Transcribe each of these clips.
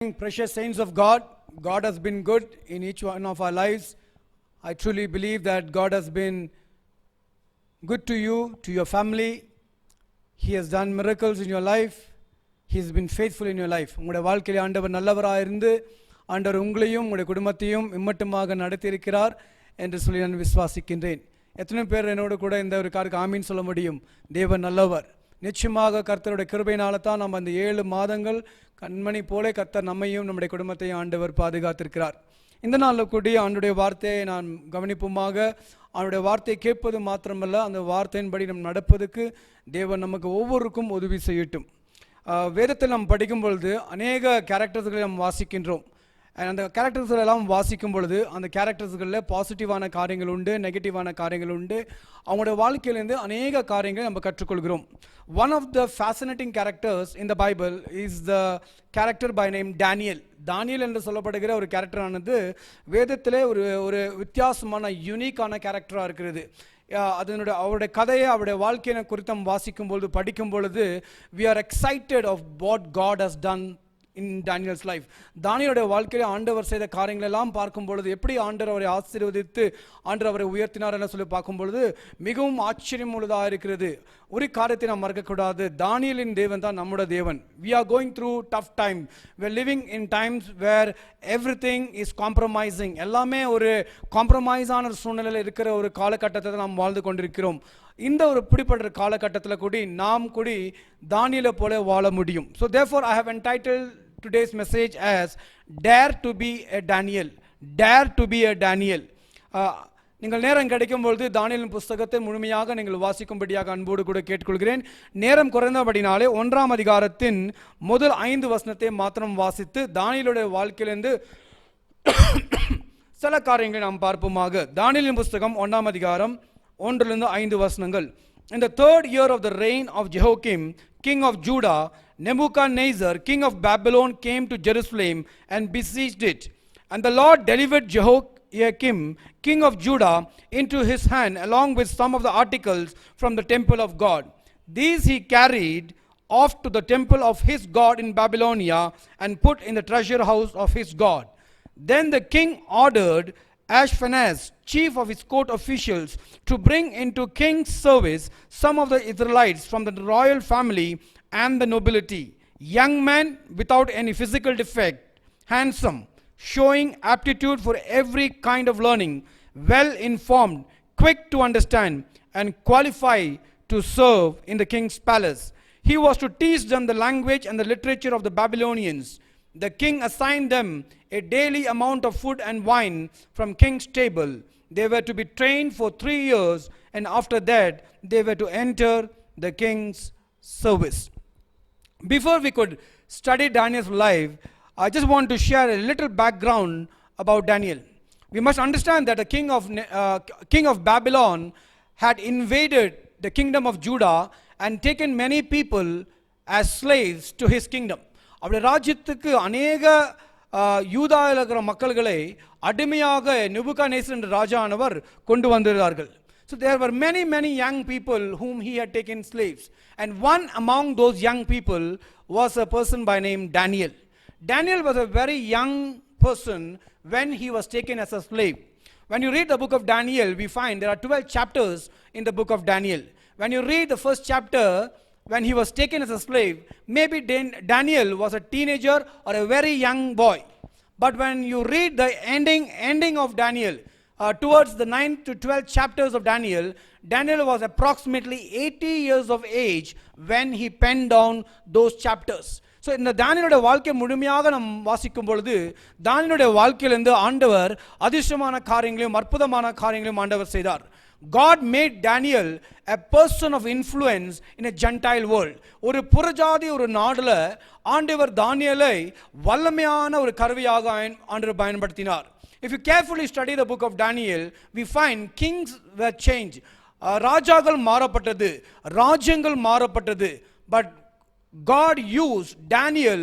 Precious saints of God, God has been good in each one of our lives. I truly believe that God has been good to you, to your family. He has done miracles in your life. He has been faithful in your life. உங்களுடைய வாழ்க்கையில் ஆண்டவர் நல்லவராக இருந்து ஆண்டவர் உங்களையும் உங்களுடைய குடும்பத்தையும் இம்மட்டுமாக நடத்தியிருக்கிறார் என்று சொல்லி நான் விசுவாசிக்கின்றேன். எத்தனை பேர் என்னோடு கூட இந்த ஒரு காருக்கு ஆமீன் சொல்ல முடியும்? தேவன் நல்லவர். நிச்சயமாக கர்த்தருடைய கிருபையினால தான் நம்ம அந்த 7 மாதங்கள் கண்மணி போல கர்த்தர் நம்மையும் நம்முடைய குடும்பத்தையும் ஆண்டவர் பாதுகாத்திருக்கிறார். இந்த நாளில் கூடி ஆண்டுடைய வார்த்தையை நான் கவனிப்புமாக அவனுடைய வார்த்தையை கேட்பது மாத்திரமல்ல, அந்த வார்த்தையின்படி நம் நடப்பதுக்கு தேவன் நமக்கு ஒவ்வொருக்கும் உதவி செய்யட்டும். வேதத்தில் நாம் படிக்கும் பொழுது அநேக கேரக்டர்ஸ்களை நாம் வாசிக்கின்றோம். அந்த கேரக்டர்ஸ்கள் எல்லாம் வாசிக்கும் பொழுது அந்த கேரக்டர்ஸ்களில் பாசிட்டிவான காரியங்கள் உண்டு, நெகட்டிவான காரியங்கள் உண்டு. அவங்களுடைய வாழ்க்கையிலேருந்து அநேக காரியங்களை நம்ம கற்றுக்கொள்கிறோம். One of the fascinating characters in the Bible is the character by name Daniel. தானியல் என்று சொல்லப்படுகிற ஒரு கேரக்டரானது வேதத்திலே ஒரு வித்தியாசமான யூனிக்கான கேரக்டராக இருக்கிறது. அவருடைய கதையை அவருடைய வாழ்க்கையை குறித்து வாசிக்கும் பொழுது படிக்கும் பொழுது we are excited of what God has done in Daniel's life. தானியலுடைய வாழ்க்கையில் ஆண்டவர் செய்த காரியங்கள் எல்லாம் பார்க்கும் பொழுது எப்படி ஆண்டவர் அவரை ஆசீர்வதித்து ஆண்டவர் அவரை உயர்த்தினார் என சொல்லி பார்க்கும் பொழுது மிகவும் ஆச்சரியம் உள்ளதாக இருக்கிறது. ஒரு காரியத்தை நாம் மறக்கக்கூடாது, தானியலின் தேவன் தான் நம்முடைய தேவன். We are going through tough time. We are living in times where everything is compromising. எல்லாமே ஒரு காம்ப்ரமைஸான சூழ்நிலையில் இருக்கிற ஒரு காலகட்டத்தை நாம் வாழ்ந்து கொண்டிருக்கிறோம். இந்த ஒரு பிடிப்படுற காலகட்டத்தில் கூடி நாம் கூடி தானியலை போல வாழ முடியும். So therefore I have entitled today's message as Dare to be a Daniel. Dare to be a Daniel. நீங்கள் நேரம் கிடைக்கும் பொழுது தானியலின் புஸ்தகத்தை முழுமையாக நீங்கள் வாசிக்கும்படியாக அன்போடு கூட கேட்டுக்கொள்கிறேன். நேரம் குறைந்தபடினாலே 1ஆம் அதிகாரத்தின் முதல் 5 வசனத்தை மாத்திரம் வாசித்து தானியலுடைய வாழ்க்கையிலிருந்து சில காரியங்களை நாம் பார்ப்போமாக. தானியலின் புஸ்தகம் 1ஆம் அதிகாரம் 1-5 வசனங்கள். In the 3rd year of the reign of Jehoiakim, king of Judah, Nebuchadnezzar, king of Babylon, came to Jerusalem and besieged it. And the Lord delivered Jehoiakim, king of Judah, into his hand, along with some of the articles from the temple of God. These he carried off to the temple of his God in Babylonia and put in the treasure house of his God. Then the king ordered Ashpenaz, chief of his court officials, to bring into king's service some of the Israelites from the royal family and the nobility, young men without any physical defect, handsome, showing aptitude for every kind of learning, well informed, quick to understand, and qualified to serve in the king's palace. He was to teach them the language and the literature of the Babylonians. The king assigned them a daily amount of food and wine from king's table. They were to be trained for 3 years, and after that they were to enter the king's service. Before we could study Daniel's life, I just want to share a little background about Daniel. We must understand that the king of Babylon had invaded the kingdom of Judah and taken many people as slaves to his kingdom. அவருடைய ராஜ்யத்துக்கு அநேக யூதாவில் இருக்கிற மக்கள்களை அடிமையாக நெபுகாத்நேசர் என்ற ராஜானவர் கொண்டு வந்திருந்தார்கள். So there were many young people whom he had taken slaves, and one among those young people was a person by name Daniel. Daniel was a very young person when he was taken as a slave. When you read the book of Daniel, we find there are 12 chapters in the book of Daniel. When you read the first chapter, when he was taken as a slave, maybe Daniel was a teenager or a very young boy. But when you read the ending of Daniel, towards the 9th to 12th chapters of Daniel, Daniel was approximately 80 years of age when he penned down those chapters. So இந்த தானியலுடைய வாழ்க்கை முழுமையாக நாம் வாசிக்கும் பொழுது தானியலுடைய வாழ்க்கையிலிருந்து ஆண்டவர் அதிர்ஷ்டமான காரியங்களையும் அற்புதமான காரியங்களையும் ஆண்டவர் செய்தார். God made Daniel a person of influence in a Gentile world. ஒரு புறஜாதி ஒரு நாடுல ஆண்டவர் தானியலை வல்லமையான ஒரு கருவியாக ஆண்டவர் பயன்படுத்தினார். If you carefully study the book of Daniel, we find kings were changed. ராஜாக்கள் மாறப்பட்டது, ராஜ்யங்கள் மாறப்பட்டது. But God used Daniel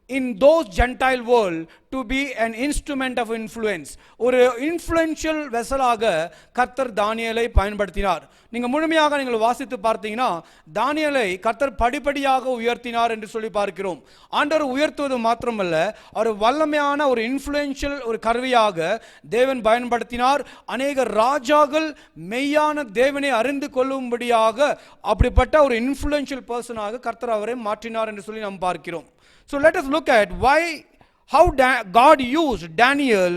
in those Gentile world to be an instrument of influence. ஒரு influential வெசலாக கர்த்தர் தானியேலை பயன்படுத்தினார். நீங்க முழுமையாக நீங்கள் வாசித்து பார்த்தீங்கன்னா தானியேலை கர்த்தர் படிப்படியாக உயர்த்தினார் என்று சொல்லி பார்க்கிறோம். ஆண்டவர் உயர்த்துவது மாத்திரமல்ல, அவர் வல்லமையான ஒரு இன்ஃப்ளூயன்ஷியல் ஒரு கருவியாக தேவன் பயன்படுத்தினார். அநேக ராஜாக்கள் மெய்யான தேவனை அறிந்து கொள்ளும்படியாக அப்படிப்பட்ட ஒரு இன்ஃப்ளூயன்ஷியல் பர்சனாக கர்த்தர் அவரை மாற்றினார் என்று சொல்லி நாம் பார்க்கிறோம். So let us look at how God used Daniel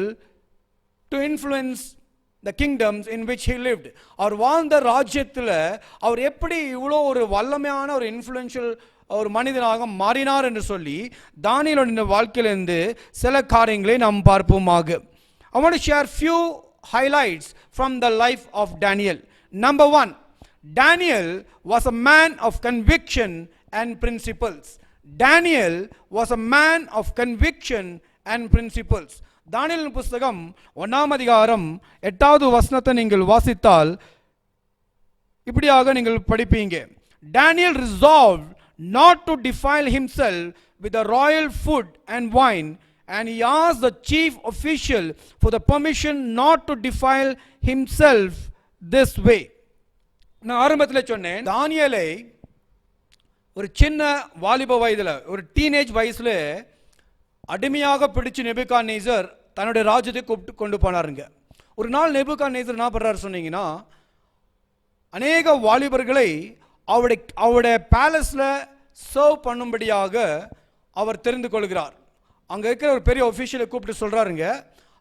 to influence the kingdoms in which he lived. அவர் வாழ்ந்த ராஜ்யத்தில் அவர் எப்படி இவ்வளோ ஒரு வல்லமையான ஒரு இன்ஃப்ளூயன்ஷியல் ஒரு மனிதனாக மாறினார் என்று சொல்லி தானியேலுடைய வாழ்க்கையிலிருந்து சில காரியங்களை நாம் பார்ப்போமாக. I want to share few highlights from the life of Daniel. Number 1, Daniel was a man of conviction and principles. Daniel was a man of conviction and principles. தானியேலின் புஸ்தகம் 1ஆம் அதிகாரம் 8வது வசனத்தை நீங்கள் வாசித்தால் இப்படியாக நீங்கள் படிப்பீங்க. Daniel resolved not to defile himself with the royal food and wine, and he asked the chief official for the permission not to defile himself this way. நான் ஆரம்பத்தில் சொன்னேன், தானியேலை ஒரு சின்ன வாலிப வயதில் ஒரு டீனேஜ் வயசுல அடிமையாக பிடிச்சு நேபுகாத்நேசர் தன்னுடைய ராஜ்யத்தை கூப்பிட்டு கொண்டு போனாருங்க. ஒரு நாள் நேபுகாத்நேசர் என்ன பண்றாரு சொன்னீங்கன்னா, அநேக வாலிபர்களை அவருடைய பேலஸ்ல சர்வ் பண்ணும்படியாக அவர் தெரிந்து கொள்கிறார். அங்கே இருக்கிற ஒரு பெரிய ஒஃபிஷியலை கூப்பிட்டு சொல்றாருங்க,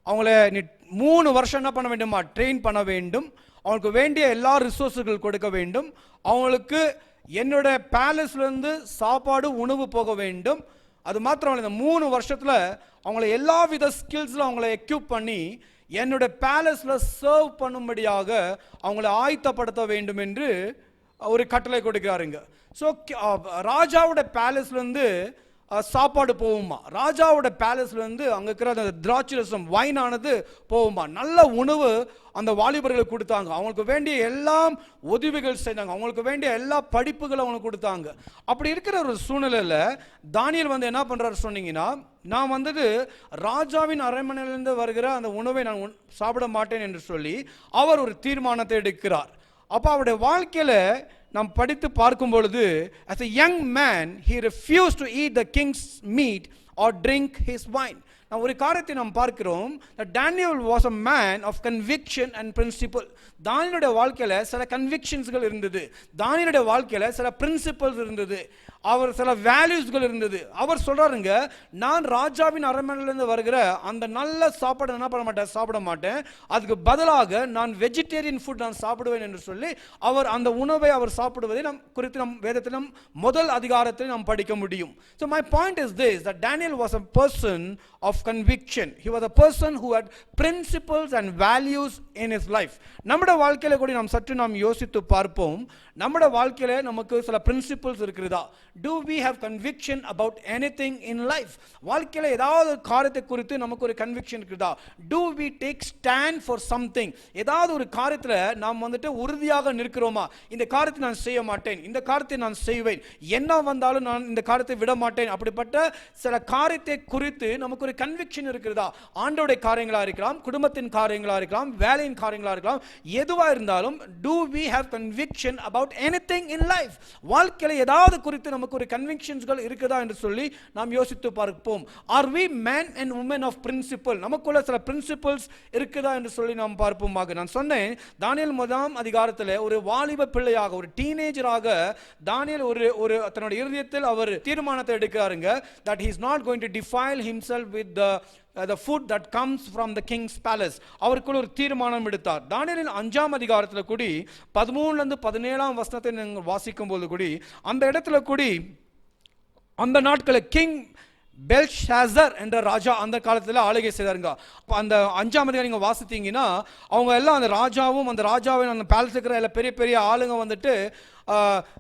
அவங்கள நீ 3 வருஷம் என்ன பண்ண வேண்டுமா, ட்ரெயின் பண்ண வேண்டும், அவங்களுக்கு வேண்டிய எல்லா ரிசோர்ஸுகள் கொடுக்க வேண்டும், அவங்களுக்கு என்னோட பேலஸ்லேருந்து சாப்பாடு உணவு போக வேண்டும். அது மாத்திரம் இந்த 3 வருஷத்தில் அவங்கள எல்லா வித ஸ்கில்ஸில் அவங்கள எக்யூப் பண்ணி என்னோட பேலஸில் சர்வ் பண்ணும்படியாக அவங்கள ஆயத்தப்படுத்த வேண்டும் என்று ஒரு கட்டளை கொடுக்கிறாருங்க. ஸோ ராஜாவோட பேலஸ்லேருந்து சாப்பாடு போகுமா, ராஜாவோட பேலஸ்லேருந்து அங்கே இருக்கிற அந்த திராட்சரசம் வைனானது போகுமா, நல்ல உணவு அந்த வாலிபர்களுக்கு கொடுத்தாங்க, அவங்களுக்கு வேண்டிய எல்லாம் உதவிகள் செய்தாங்க, அவங்களுக்கு வேண்டிய எல்லா படிப்புகளும் அவங்களுக்கு கொடுத்தாங்க. அப்படி இருக்கிற ஒரு சூழ்நிலையில் தானியேல் என்ன பண்ணுறாரு சொன்னீங்கன்னா, நான் ராஜாவின் அரண்மனையிலிருந்து வருகிற அந்த உணவை நான் சாப்பிட மாட்டேன் என்று சொல்லி அவர் ஒரு தீர்மானத்தை எடுக்கிறார். அப்போ அவருடைய வாழ்க்கையில் நாம் படித்து பார்க்கும் பொழுது, as a young man he refused to eat the king's meat or drink his wine. நான் ஒரு காரியத்தை நாம் பார்க்கிறோம், that Daniel was a man of conviction and principle. தானியேலுடைய வாழ்க்கையில சில கன்விக்ஷன்ஸ்கள் இருந்தது, தானியேலுடைய வாழ்க்கையில சில பிரின்சிபல்ஸ் இருந்தது, அவர் சில வேல்யூஸ்கள் இருந்தது. அவர் சொல்றாருங்க, நான் ராஜாவின் அரண்மனையிலிருந்து வருகிற அந்த நல்ல சாப்பாடு என்ன பண்ண மாட்டேன், சாப்பிட மாட்டேன், அதுக்கு பதிலாக நான் வெஜிடேரியன் ஃபுட் நான் சாப்பிடுவேன் என்று சொல்லி அவர் அந்த உணவை அவர் சாப்பிடுவதை நாம் குறித்து நம் வேதத்தில் முதல் அதிகாரத்தில் நாம் படிக்க முடியும். So my point is this, that Daniel was a person of conviction. He was a person who had principles and values in his life. நம்முடைய வாழ்க்கையில கூட நாம் சற்று நாம் யோசித்து பார்ப்போம், நம்முடைய வாழ்க்கையில நமக்கு சில பிரின்சிபல்ஸ் இருக்குதா? Do we have conviction about anything in life? வாழ்க்கையில ஏதாவது காரியத்தை குறித்து நமக்கு ஒரு கன்விக்ஷன் இருக்குதா? Do we take stand for something? ஏதாவது ஒரு காரியத்துல நாம் உறுதியாக நிற்கிறோமா? இந்த காரியத்தை நான் செய்ய மாட்டேன், இந்த காரியத்தை நான் செய்வேன், என்ன வந்தாலும் நான் இந்த காரியத்தை விட மாட்டேன், அப்படிப்பட்ட சில காரியத்தை குறித்து நமக்கு ஒரு கன்விக்ஷன் இருக்குதா? ஆண்டோடைய காரியங்களா இருக்கலாம், குடும்பத்தின் காரியங்களா இருக்கலாம், வேலையின் காரியங்களா இருக்கலாம், எதுவா இருந்தாலும் do we have conviction about anything in life? வாழ்க்கையில ஏதாவது குறித்து நமக்கு ஒரு கன்விக்ஷன்ஸ்கள் இருக்குதா என்று சொல்லி நாம் யோசித்து பார்ப்போம். Are we men and women of principle? நமக்குள்ள சில பிரின்சிபல்ஸ் இருக்குதா என்று சொல்லி நாம் பார்ப்போமாக. நான் சொன்னேன், தானியேல் 1ஆம் அதிகாரத்தில் ஒரு வாலிப பிள்ளையாக, ஒரு டீனேஜராக தானியேல் ஒரு தன்னுடைய இருதயத்தில் அவர் தீர்மானத்தை எடுக்கிறாருங்க, that he is not going to defile himself with the food that comes from the king's palace. அவருக்குள்ள ஒரு தீர்மானம் எடுத்தார். தானியேலின் 5ஆம் அதிகாரத்தில் கூடி 13லிருந்து 17ஆம் வசனத்தை நீங்கள் வாசிக்கும் போது கூடி அந்த இடத்துல கூடி அந்த நாட்களில் கிங் பெல்ஷாசர் என்ற ராஜா அந்த காலத்தில் ஆளுகை செய்தாருங்க. அந்த 5ஆம் அதிகாரம் நீங்கள் வாசித்தீங்கன்னா அவங்க எல்லாம் அந்த ராஜாவும் அந்த ராஜாவின் அந்த பேலஸ் இருக்கிற எல்லா பெரிய பெரிய ஆளுங்க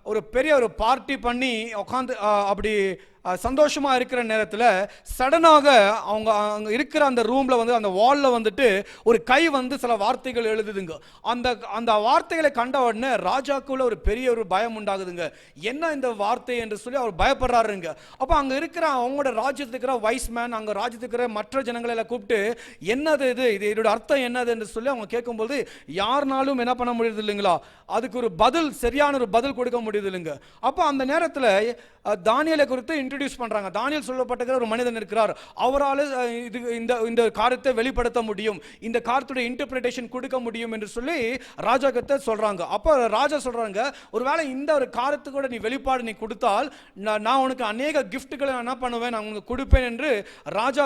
ஒரு பெரிய ஒரு பார்ட்டி பண்ணி உட்காந்து அப்படி சந்தோஷமாக இருக்கிற நேரத்தில் சடனாக அவங்க அங்கே இருக்கிற அந்த ரூமில் வந்து அந்த வாலில் வந்துட்டு ஒரு கை வந்து சில வார்த்தைகள் எழுதுதுங்க. அந்த அந்த வார்த்தைகளை கண்ட உடனே ராஜாக்குள்ள ஒரு பெரிய ஒரு பயம் உண்டாகுதுங்க. என்ன இந்த வார்த்தை என்று சொல்லி அவர் பயப்படுறாருங்க. அப்போ அங்கே இருக்கிற அவங்களோட ராஜ்யத்துக்கு இருக்கிற வைஸ் மேன், அங்கே ராஜ்யத்துக்கு இருக்கிற மற்ற ஜனங்களை எல்லாம் கூப்பிட்டு என்னது இதோட அர்த்தம் என்னது என்று சொல்லி அவங்க கேட்கும்போது யாருனாலும் என்ன பண்ண முடியுது இல்லைங்களா, அதுக்கு ஒரு பதில், சரியான ஒரு பதில் கொடுக்க முடியுது இல்லைங்க. அப்போ அந்த நேரத்தில் தானியேலை குறித்து இன்ட்ரடியூஸ் பண்றாங்க. தானியேல் சொல்லப்பட்டிருக்கிற ஒரு மனிதன் இருக்கிறார், அவரால் இது இந்த காரியத்தை வெளிப்படுத்த முடியும், இந்த காரியத்துடைய இன்டர்பிரேஷன் கொடுக்க முடியும் என்று சொல்லி ராஜா கிட்ட சொல்றாங்க. அப்போ ராஜா சொல்றாங்க, ஒருவேளை இந்த ஒரு காரியத்துக்கு கூட நீ வெளிப்பாடு நீ கொடுத்தால் நான் உனக்கு அநேக கிஃப்ட்டுகளை என்ன பண்ணுவேன், நான் உனக்கு கொடுப்பேன் என்று ராஜா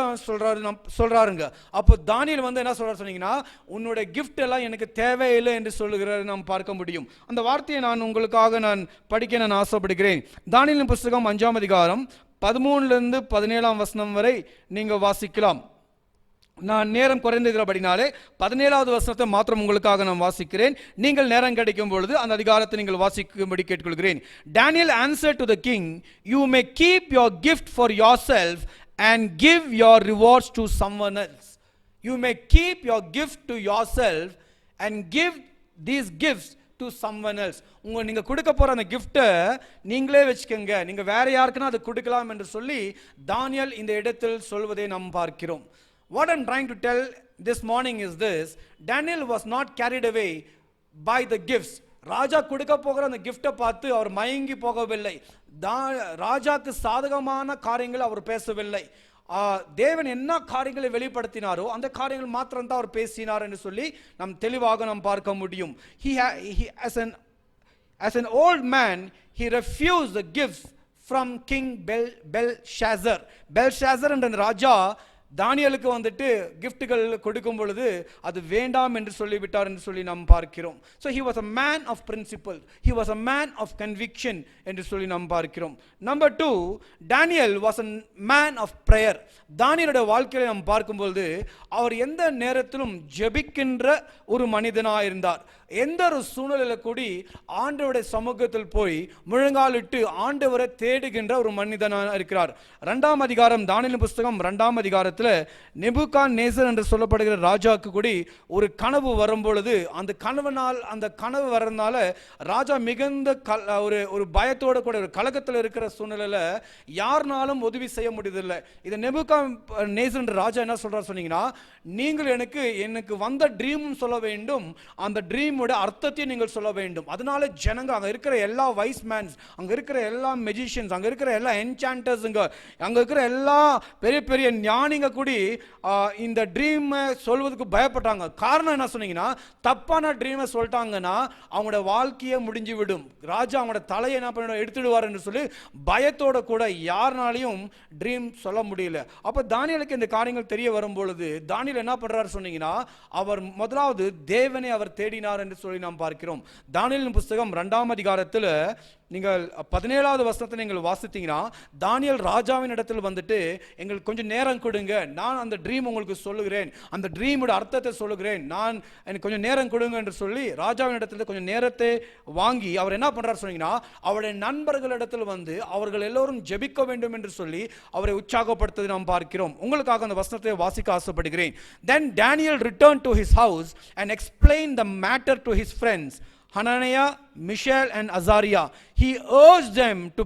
சொல்றாருங்க. அப்போ தானியேல் வந்து என்ன சொல்றாரு சொன்னீங்கன்னா, உன்னுடைய கிஃப்ட் எல்லாம் எனக்கு தேவையில்லை என்று சொல்லுகிறார் நாம் பார்க்க முடியும். அந்த வார்த்தையை நான் உங்களுக்காக நான் படிக்க நான் ஆசைப்படுகிறேன். தானியேலின் புஸ்தகம் 5ஆம் அதிகாரம் 13 to 17 வரை நீங்க வாசிக்கலாம். நான் நேரம் குறைந்தபடினாலே 17வது வசனத்தை மாத்திரம் உங்களுக்காக நான் வாசிக்கிறேன். நீங்கள் நேரம் கிடைக்கும் பொழுது அந்த அதிகாரத்தை நீங்கள் வாசிக்கும்படி கேட்டுக்கொள்கிறேன். Daniel answered to the king, you may keep your gift for yourself and give your rewards to someone else. You may keep your gift to yourself and give these gifts to someone else. நீங்க கொடுக்க போற அந்த கிஃப்ட்டை நீங்களே வச்சுக்கோங்க, நீங்க வேற யாருக்குன்னா அது கொடுக்கலாம் என்று சொல்லி தானியேல் இந்த இடத்தில் சொல்வதை நாம் பார்க்கிறோம். What I'm trying to tell this morning is this: Daniel was not carried away by the gifts. ராஜா கொடுக்க போகிற அந்த கிஃப்ட்டை பார்த்து அவர் மயங்கி போகவில்லை. ராஜாக்கு சாதகமான காரியங்கள் அவர் பேசவில்லை. தேவன் என்ன காரியங்களை வெளிப்படுத்தினாரோ அந்த காரியங்கள் மாத்திரம் தான் அவர் பேசினார் என்று சொல்லி நாம் தெளிவாக நாம் பார்க்க முடியும். As an old man, he refused the gifts from King Belshazzar. Belshazzar என்ற ராஜா தானியேலுக்கு வந்துட்டு கிஃப்ட்டுகள் கொடுக்கும் பொழுது அது வேண்டாம் என்று சொல்லிவிட்டார் என்று சொல்லி நாம் பார்க்கிறோம். So he was a man of principle, he was a man of conviction என்று சொல்லி நாம் பார்க்கிறோம். Number 2, Daniel was a man of prayer. தானியேலுடைய வாழ்க்கையை நாம் பார்க்கும்போது அவர் எந்த நேரத்திலும் ஜெபிக்கின்ற ஒரு மனிதனாக இருந்தார். எந்த ஒரு சூழ்நிலையில கூடி ஆண்டவருடைய சமூகத்தில் போய் முழங்காலிட்டு ஆண்டவரை தேடுகின்ற ஒரு மனிதனாக இருக்கிறார். 2ஆம் அதிகாரம் தானியேலின் புஸ்தகம் 2ஆம் அதிகாரத்தில் நெபுகாத்நேசர் என்று சொல்லப்படுகிற ராஜாவுக்கு கூடி ஒரு கனவு வரும்பொழுது அந்த கனவு வர்றதுனால ராஜா மிகுந்த ஒரு பயத்தோட கூட ஒரு கலக்கத்தில் இருக்கிற சூழ்நிலையில யாருனாலும் உதவி செய்ய முடியதில்லை. இதை நெபுகாத்நேசர் என்ற ராஜா என்ன சொல்றாரு சொன்னீங்கன்னா, நீங்கள் எனக்கு வந்த ட்ரீமும் சொல்ல வேண்டும், அந்த ட்ரீமோட அர்த்தத்தையும் நீங்கள் சொல்ல வேண்டும். அதனால ஜனங்க அங்க இருக்கிற எல்லா வைஸ் மேன்ஸ், அங்க இருக்கிற எல்லா மெஜிஷியன்ஸ், அங்க இருக்கிற எல்லா என்சாண்டர்ஸுங்க, அங்க இருக்கிற எல்லா பெரிய பெரிய ஞானிங்க கூடி இந்த ட்ரீமை சொல்வதற்கு பயப்பட்டாங்க. காரணம் என்ன சொன்னீங்கன்னா, தப்பான ட்ரீமை சொல்லிட்டாங்கன்னா அவங்களோட வாழ்க்கையை முடிஞ்சு விடும், ராஜா அவங்களோட தலையை என்ன பண்ண எடுத்துடுவார் என்று சொல்லி பயத்தோட கூட யாருனாலையும் ட்ரீம் சொல்ல முடியல. அப்ப தானியேலுக்கு இந்த காரியங்கள் தெரிய வரும் பொழுது தானியேல் என்ன பண்றாரு சொன்னீங்கன்னா, அவர் முதலாவது தேவனை அவர் தேடினார் என்று சொல்லி நாம் பார்க்கிறோம். தானியேலின் புஸ்தகம் 2ஆம் அதிகாரத்தில் நீங்கள் 17வது வசனத்தை நீங்கள் வாசித்தீங்கன்னா, தானியேல் ராஜாவின் இடத்தில் வந்துட்டு எங்களுக்கு கொஞ்சம் நேரம் கொடுங்க, நான் அந்த ட்ரீம் உங்களுக்கு சொல்லுகிறேன், அந்த ட்ரீமோட அர்த்தத்தை சொல்லுகிறேன், எனக்கு கொஞ்சம் நேரம் கொடுங்க என்று சொல்லி ராஜாவின் இடத்துல கொஞ்சம் நேரத்தை வாங்கி அவர் என்ன பண்றாரு சொன்னீங்கன்னா, அவருடைய நண்பர்களிடத்தில் வந்து அவர்கள் எல்லோரும் ஜெபிக்க வேண்டும் என்று சொல்லி அவரை உற்சாகப்படுத்ததை நாம் பார்க்கிறோம். உங்களுக்காக அந்த வசனத்தை வாசிக்க ஆசைப்படுகிறேன். Then Daniel returned to his house and explained the matter to his friends Hananiah, Mishael and Azariah. He urged them to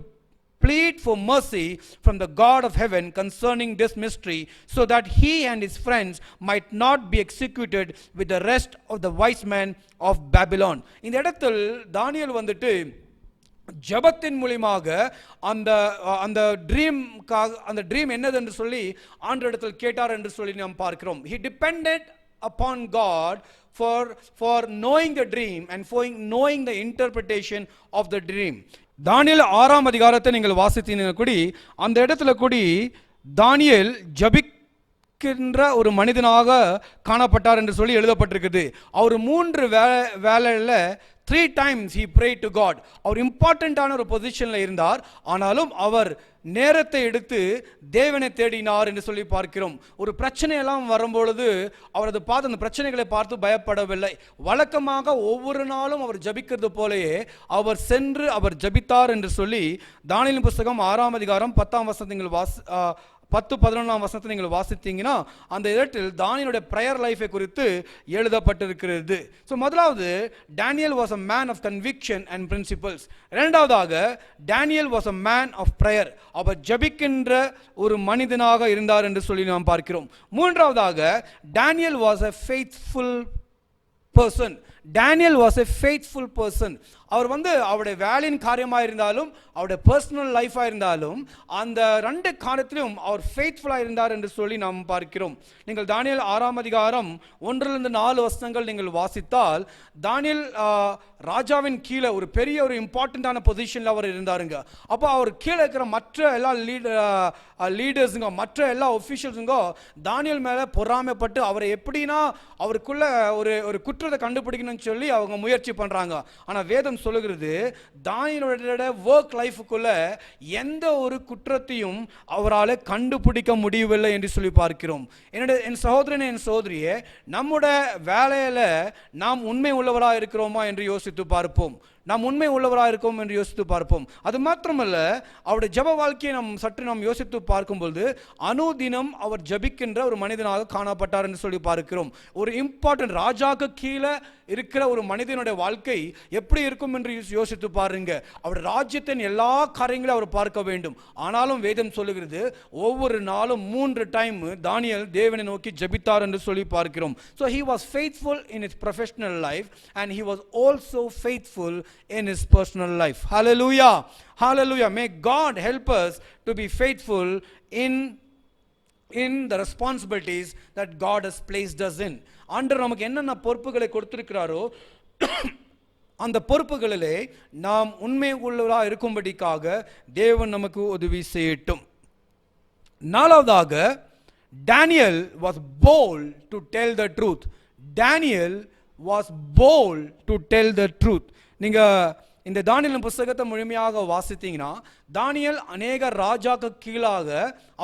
plead for mercy from the God of heaven concerning this mystery, so that he and his friends might not be executed with the rest of the wise men of Babylon. இந்த இடத்தில் தானியேல் வந்துட்டு ஜபத்தின் மூலமாக அந்த dream என்னது என்று சொல்லி ஆண்டவரிடத்தில் கேட்டார் என்று சொல்லி நாம் பார்க்கிறோம். He depended upon God for knowing the dream and for knowing the interpretation of the dream. தானியேல் 6ஆம் அதிகாரத்தை நீங்கள் வாசித்தீங்க கூடி அந்த இடத்துல கூடி தானியேல் ஒரு மனிதனாக காணப்பட்டார் என்று சொல்லி எழுதப்பட்டிருக்குது. அவர் 3 வேளையில் 3 times he prayed to God. அவர் இம்பார்ட்டண்ட்டான ஒரு பொசிஷனில் இருந்தார். ஆனாலும் அவர் நேரத்தை எடுத்து தேவனை தேடினார் என்று சொல்லி பார்க்கிறோம். ஒரு பிரச்சனையெல்லாம் வரும்பொழுது அவர் அதை பார்த்து அந்த பிரச்சனைகளை பார்த்து பயப்படவில்லை. வழக்கமாக ஒவ்வொரு நாளும் அவர் ஜபிக்கிறது போலேயே அவர் சென்று அவர் ஜபித்தார் என்று சொல்லி தானியேலின் புஸ்தகம் 6ஆம் அதிகாரம் 10ஆம் வசனத்தில் 10-11ஆம் வசனத்தை நீங்கள் வாசித்தீங்கன்னா அந்த இடத்தில் தானியேலுடைய பிரேயர் லைஃபை குறித்து எழுதப்பட்டிருக்கிறது. ஸோ முதலாவது Daniel was a man of conviction and principles. இரண்டாவதாக Daniel was a man of prayer. அவர் ஜபிக்கின்ற ஒரு மனிதனாக இருந்தார் என்று சொல்லி நாம் பார்க்கிறோம். மூன்றாவதாக Daniel was a faithful person. Daniel was a faithful person. அவர் அவருடைய வேலையின் காரியமாக இருந்தாலும் அவருடைய பர்சனல் லைஃபாக இருந்தாலும் அந்த 2 காரியத்திலும் அவர் ஃபெய்த்ஃபுல்லாக இருந்தார் என்று சொல்லி நாம் பார்க்கிறோம். நீங்கள் தானியேல் 6ஆம் அதிகாரம் 1-4 வசனங்கள் நீங்கள் வாசித்தால் தானியேல் ராஜாவின் கீழே ஒரு பெரிய ஒரு இம்பார்ட்டண்ட்டான பொசிஷனில் அவர் இருந்தாருங்க. அப்போ அவர் கீழே இருக்கிற மற்ற எல்லா லீடர்ஸுங்க மற்ற எல்லா ஒஃபிஷியல்ஸுங்க தானியேல் மேலே பொறாமைப்பட்டு அவரை எப்படின்னா அவருக்குள்ள ஒரு குற்றத்தை கண்டுபிடிக்கணும்னு சொல்லி அவங்க முயற்சி பண்ணுறாங்க. ஆனால் வேதம் சொல்லுகிறது தானியேலோட வொர்க் லைஃபுக்குள்ள எந்த ஒரு குற்றத்தையும் அவரால் கண்டுபிடிக்க முடியவில்லை என்று சொல்லி பார்க்கிறோம். என் சகோதரனே என் சகோதரியே, நம்முடைய வேலையில் நாம் உண்மை உள்ளவராக இருக்கிறோமா என்று யோசித்து பார்ப்போம். நாம் உண்மை உள்ளவராக இருக்கோம் என்று யோசித்து பார்ப்போம். அது மாத்திரமல்ல, அவருடைய ஜப வாழ்க்கையை சற்று யோசித்து பார்க்கும்போது அனுதினம் அவர் ஜபிக்கின்ற ஒரு மனிதனாக காணப்பட்டார் என்று சொல்லி பார்க்கிறோம். ஒரு இம்பார்ட்டன்ட் ராஜாக்கு கீழே இருக்கிற ஒரு மனிதனுடைய வாழ்க்கை எப்படி இருக்கும் என்று யோசித்து பாருங்க. அவருடைய ராஜ்யத்தின் எல்லா காரியங்களையும் அவர் பார்க்க வேண்டும். ஆனாலும் வேதம் சொல்லுகிறது ஒவ்வொரு நாளும் 3 டைம் தானியேல் தேவனை நோக்கி ஜபித்தார் என்று சொல்லி பார்க்கிறோம். So he was faithful in his professional life and he was also faithful in his personal life. Hallelujah, hallelujah. May God help us to be faithful in the responsibilities that God has placed us in. ஆண்டவர் நமக்கு என்னென்ன பொறுப்புகளை கொடுத்திருக்கிறாரோ அந்த பொறுப்புகளிலே நாம் உண்மை உள்ளவராக இருக்கும்படிக்காக தேவன் நமக்கு உதவி செய்யட்டும். நாலாவதாக Daniel was bold to tell the truth. Daniel was bold to tell the truth. நீங்க இந்த தானியேலின் புத்தகத்தை முழுமையாக வாசித்தீங்கன்னா தானியேல் அநேக ராஜாக்கு கீழாக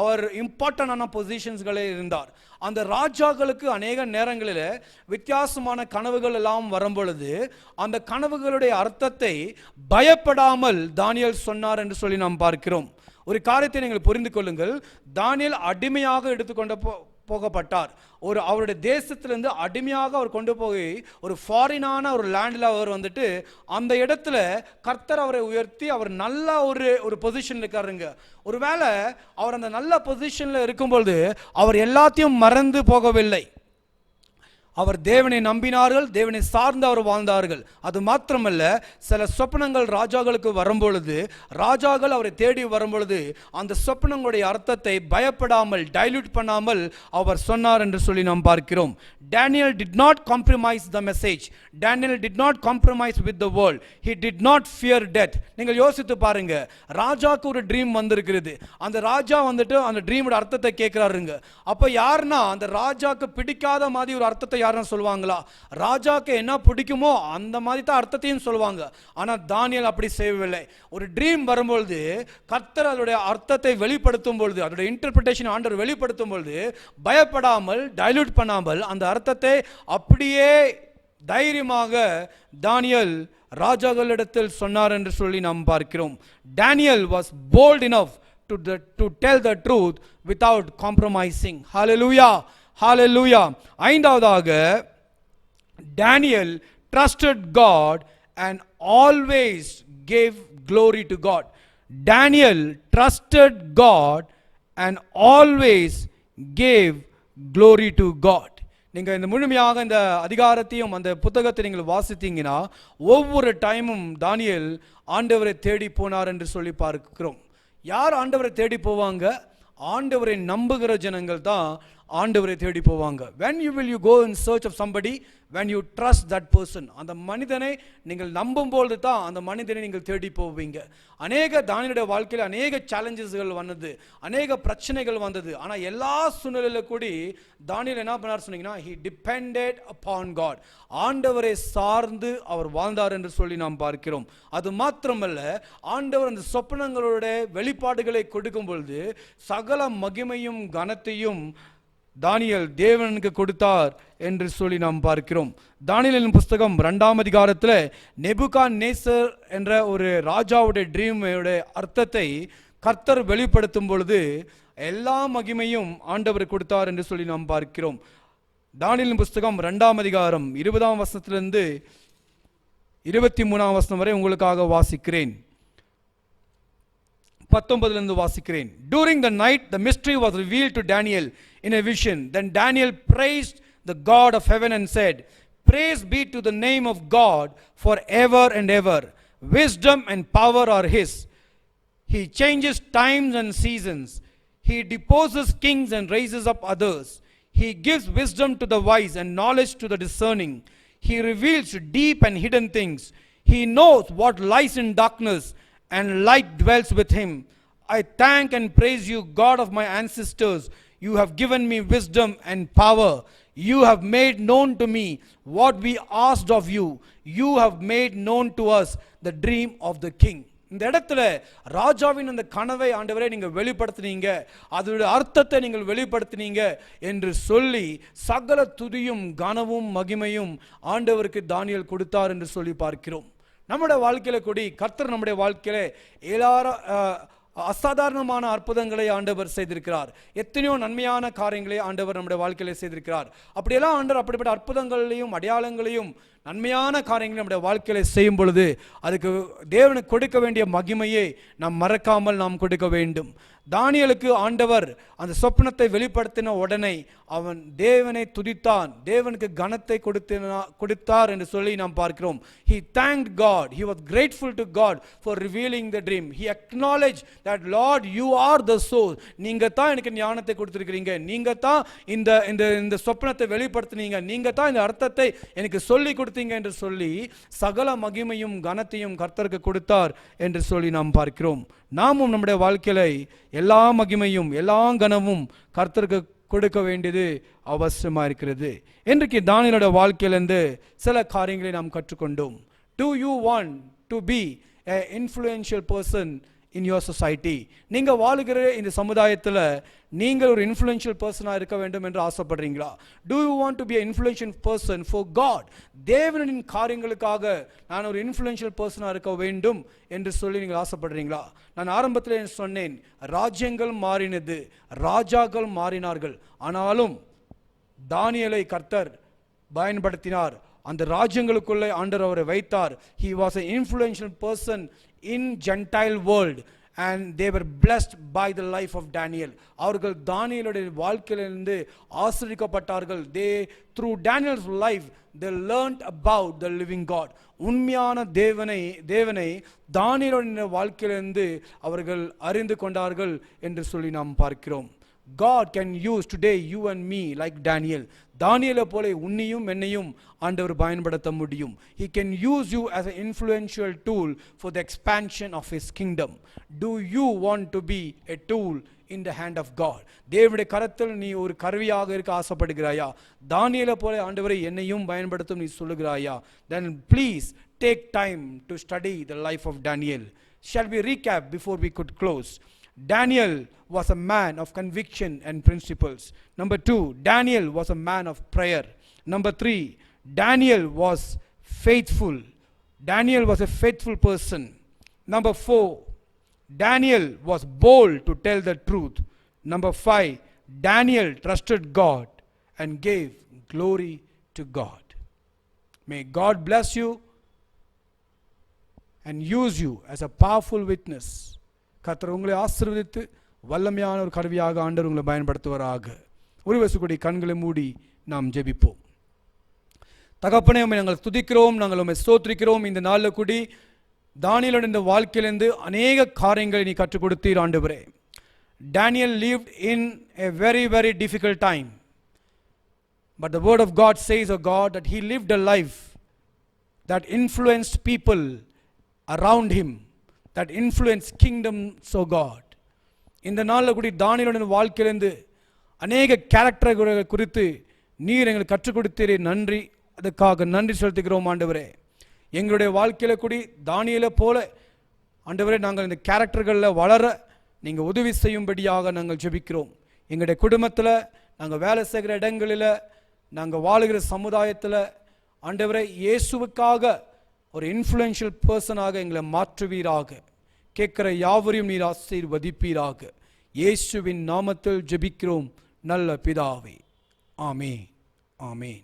அவர் இம்பார்ட்டன்டான பொசிஷன்ஸ்களே இருந்தார். அந்த ராஜாக்களுக்கு அநேக நேரங்களில் வித்தியாசமான கனவுகள் எல்லாம் வரும்பொழுது அந்த கனவுகளுடைய அர்த்தத்தை பயப்படாமல் தானியேல் சொன்னார் என்று சொல்லி நாம் பார்க்கிறோம். ஒரு காரியத்தை நீங்கள் புரிந்து கொள்ளுங்கள். தானியேல் அடிமையாக எடுத்துக்கொண்ட போகப்பட்டார். அவருடைய தேசத்திலிருந்து அடிமையாக அவர் கொண்டு போய் ஒரு ஃபாரினான ஒரு லேண்டில் அவர் அந்த இடத்துல கர்த்தர் அவரை உயர்த்தி அவர் நல்ல ஒரு பொசிஷன்ல இருக்காருங்க. ஒருவேளை அவர் அந்த நல்ல பொசிஷன்ல இருக்கும்பொழுது அவர் எல்லாத்தையும் மறந்து போகவில்லை. அவர் தேவனை நம்பினார்கள், தேவனை சார்ந்து அவர் வாழ்ந்தார்கள். அது மாத்திரமல்ல, சில சொப்பனங்கள் ராஜாக்களுக்கு வரும்பொழுது ராஜாக்கள் அவரை தேடி வரும்பொழுது அந்த சொப்பனங்களுடைய அர்த்தத்தை பயப்படாமல் டைல்யூட் பண்ணாமல் அவர் சொன்னார் என்று சொல்லி நாம் பார்க்கிறோம். Daniel did not compromise the message. Daniel did not compromise with the world. He did not fear death. நீங்கள் யோசித்து பாருங்க, ராஜாக்கு ஒரு ட்ரீம் வந்திருக்கிறது. அந்த ராஜா அந்த ட்ரீமோட அர்த்தத்தை கேட்கிறாருங்க. அப்போ யாருன்னா அந்த ராஜாக்கு பிடிக்காத மாதிரி ஒரு அர்த்தத்தை யாரும் சொல்லுவாங்களா? ராஜாக்கு என்ன பிடிக்குமோ அந்த மாதிரி தான் அர்த்தத்தையும் சொல்லுவாங்க. ஆனால் தானியேல் அப்படி செய்யவில்லை. ஒரு ட்ரீம் வரும்பொழுது கர்த்தர் அதோடைய அர்த்தத்தை வெளிப்படுத்தும் பொழுது அதோடைய இன்டர்பிரேஷன் ஆண்டவர் வெளிப்படுத்தும் பொழுது பயப்படாமல் டைல்யூட் பண்ணாமல் அந்த அர்த்தத்தை அப்படியே தைரியமாக தானியேல் ராஜாக்களிடத்தில் சொன்னார் என்று சொல்லி நாம் பார்க்கிறோம். Daniel was bold enough to tell the truth without compromising. Hallelujah, hallelujah. ஐந்தாவதாக Daniel trusted God and always gave glory to God. Daniel trusted God and always gave glory to God. நீங்கள் இந்த முழுமையாக இந்த அதிகாரத்தையும் அந்த புத்தகத்தை நீங்கள் வாசித்தீங்கன்னா ஒவ்வொரு டைமும் தானியேல் ஆண்டவரை தேடி போனார் என்று சொல்லி பார்க்கிறோம். யார் ஆண்டவரை தேடி போவாங்க? ஆண்டவரை நம்புகிற ஜனங்கள் தான் ஆண்டவரை தேடி போவாங்க. when will you go in search of somebody? when you trust that person. அந்த மனிதனை நீங்கள் நம்பும்போது தான் அந்த மனிதனை நீங்கள் தேடி போவீங்க. அநேக தானியலுடைய வாழ்க்கையில் அநேக சேலஞ்சஸ்கள் வந்தது, அநேக பிரச்சனைகள் வந்தது. ஆனால் எல்லா சூழ்நிலையில கூடி தானியல் என்ன பண்ணார் சொன்னீங்கன்னா, he depended upon God. ஆண்டவரை சார்ந்து அவர் வாழ்ந்தார் என்று சொல்லி நாம் பார்க்கிறோம். அது மாத்திரமல்ல, ஆண்டவர் அந்த சொப்பனங்களோட வெளிப்பாடுகளை கொடுக்கும் பொழுது சகல மகிமையும் கனத்தையும் தானியேல் தேவனுக்கு கொடுத்தார் என்று சொல்லி நாம் பார்க்கிறோம். தானியேலின் புஸ்தகம் 2ஆம் அதிகாரத்தில் நேபுகாத்நேசர் என்ற ஒரு ராஜாவுடைய ட்ரீமோட அர்த்தத்தை கர்த்தர் வெளிப்படுத்தும் பொழுது எல்லா மகிமையும் ஆண்டவர் கொடுத்தார் என்று சொல்லி நாம் பார்க்கிறோம். தானியேலின் புஸ்தகம் 2ஆம் அதிகாரம் 20ஆம் வசனத்திலிருந்து 23ஆம் வசனம் வரை உங்களுக்காக வாசிக்கிறேன். 19 வாசிக்கிறேன். During the night the mystery was revealed to Daniel in a vision. Then Daniel praised the God of heaven and said, Praise be to the name of God forever and ever. Wisdom and power are his. He changes times and seasons. He deposes kings and raises up others. He gives wisdom to the wise and knowledge to the discerning. He reveals deep and hidden things. He knows what lies in darkness, and light dwells with him. I thank and praise you, God of my ancestors. You have given me wisdom and power. You have made known to me what we asked of you. You have made known to us the dream of the king. இந்த இடத்துல ராஜாவின் அந்த கனவை ஆண்டவரே நீங்கள் வெளிப்படுத்தினீங்க, அதோட அர்த்தத்தை நீங்கள் வெளிப்படுத்தினீங்க என்று சொல்லி சகல துதியும் கனவும் மகிமையும் ஆண்டவருக்கு தானியேல் கொடுத்தார் என்று சொல்லி பார்க்கிறோம். நம்முடைய வாழ்க்கையில கூடி கர்த்தர் நம்முடைய வாழ்க்கையில அசாதாரணமான அற்புதங்களை ஆண்டவர் செய்திருக்கிறார். எத்தனையோ நன்மையான காரியங்களை ஆண்டவர் நம்முடைய வாழ்க்கையில செய்திருக்கிறார். அப்படியெல்லாம் ஆண்டவர் அப்படிப்பட்ட அற்புதங்களையும் அடையாளங்களையும் நன்மையான காரியங்களை நம்முடைய வாழ்க்கையில செய்யும் பொழுது அதுக்கு தேவனுக்கு கொடுக்க வேண்டிய மகிமையை நாம் மறக்காமல் நாம் கொடுக்க வேண்டும். தானியேலுக்கு ஆண்டவர் அந்த சொப்பனத்தை வெளிப்படுத்தின உடனே அவன் தேவனை துதித்தான், தேவனுக்கு கனத்தை கொடுத்தார் என்று சொல்லி நாம் பார்க்கிறோம். He thanked God. He was grateful to God for revealing the dream. He acknowledged that Lord, you are the source. நீங்க தான் எனக்கு ஞானத்தை கொடுத்திருக்கிறீங்க, நீங்க தான் இந்த இந்த இந்த சொப்பனத்தை வெளிப்படுத்தினீங்க, நீங்க தான் இந்த அர்த்தத்தை எனக்கு சொல்லி கொடுத்தீங்க என்று சொல்லி சகல மகிமையும் கனத்தையும் கர்த்தருக்கு கொடுத்தார் என்று சொல்லி நாம் பார்க்கிறோம். நாமும் நம்முடைய வாழ்க்கையில எல்லா மகிமையும் எல்லா கனமும் கர்த்தருக்கு கொடுக்க வேண்டியது அவசியமா இருக்கிறது. இன்றைக்கு தானியேலோட வாழ்க்கையிலிருந்து சில காரியங்களை நாம் கற்றுக்கொண்டோம். Do you want to be an influential person in your society? நீங்க வாழுகிற இந்த சமுதாயத்தில் நீங்கள் ஒரு இன்ஃப்ளூயன்ஷியல் பர்சனாக இருக்க வேண்டும் என்று ஆசைப்படுறீங்களா? Do you want to be an influential person for God? தேவனின் காரியங்களுக்காக நான் ஒரு இன்ஃப்ளூயன்ஷியல் பர்சனாக இருக்க வேண்டும் என்று சொல்லி நீங்கள் ஆசைப்படுறீங்களா? நான் ஆரம்பத்தில் சொன்னேன், ராஜ்யங்கள் மாறினது, ராஜாக்கள் மாறினார்கள், ஆனாலும் தானியேலை கர்த்தர் பயன்படுத்தினார். அந்த ராஜ்யங்களுக்குள்ளே ஆண்டவர் அவரை வைத்தார். He was an influential person in Gentile world and they were blessed by the life of Daniel. அவர்கள் தானியேலுடைய வாழ்க்கையிலிருந்து ஆசீர்வதிக்கப்பட்டார்கள். They through Daniel's life they learned about the living God. உண்மையான தேவனை தானியேலுடைய வாழ்க்கையிலிருந்து அவர்கள் அறிந்து கொண்டார்கள் என்று சொல்லி நாம் பார்க்கிறோம். God can use today you and me like Daniel. தானியேலை போல உன்னையும் என்னையும் ஆண்டவர் பயன்படுத்த முடியும். He can use you as an influential tool for the expansion of his kingdom. Do you want to be a tool in the hand of God? தேவனுடைய கரத்தில் நீ ஒரு கருவியாக இருக்க ஆசைப்படுகிறாயா? தானியேலை போல ஆண்டவரை என்னையும் பயன்படுத்தும் நீ சொல்லுகிறாயா? Then please take time to study the life of Daniel. Shall we recap before we could close? Daniel was a man of conviction and principles. Number 2, Daniel was a man of prayer. Number 3, Daniel was faithful. Daniel was a faithful person. Number 4, Daniel was bold to tell the truth. Number 5, Daniel trusted God and gave glory to God. May God bless you and use you as a powerful witness. கர்த்தர் உங்களை ஆசீர்வதித்து வல்லமையான ஒரு கருவியாக ஆண்டவர் உங்களை பயன்படுத்துவாராக. ஒருவசுக்குடி கண்களை மூடி நாம் ஜெபிப்போம். தகப்பனே, உம்மை நாங்கள் துதிக்கிறோம், நாங்கள் உம்மை ஸ்தோத்திரிக்கிறோம். இந்த நாளில் கூடி தானியேலோட இந்த வாழ்க்கையிலிருந்து அநேக காரியங்களை நீ கற்றுக் கொடுத்தீர் ஆண்டவரே. Daniel lived in a very very difficult time. But the word of God says, oh God, that he lived a life that influenced people around him, that influenced kingdoms, oh God. இந்த நாளில் கூடி தானியேலுடைய வாழ்க்கையிலிருந்து அநேக கேரக்டர்கள் குறித்து நீர் எங்களுக்கு கற்றுக் கொடுத்தீரே, நன்றி. அதுக்காக நன்றி செலுத்துகிறோம் ஆண்டவரே. எங்களுடைய வாழ்க்கையில் கூடி தானியேலை போல ஆண்டவரே நாங்கள் இந்த கேரக்டர்களில் வளர நீங்கள் உதவி செய்யும்படியாக நாங்கள் ஜெபிக்கிறோம். எங்களுடைய குடும்பத்தில், நாங்கள் வேலை செய்கிற இடங்களில், நாங்கள் வாழுகிற சமுதாயத்தில் ஆண்டவரே இயேசுவுக்காக ஒரு இன்ஃப்ளூயன்ஷியல் பர்சனாக எங்களை மாற்றுவீராக. கேட்கிற யாவரையும் நீர் ஆசீர்வதிப்பீராக. இயேசுவின் நாமத்தில் ஜெபிக்கிறோம் நல்ல பிதாவே. ஆமென், ஆமென்.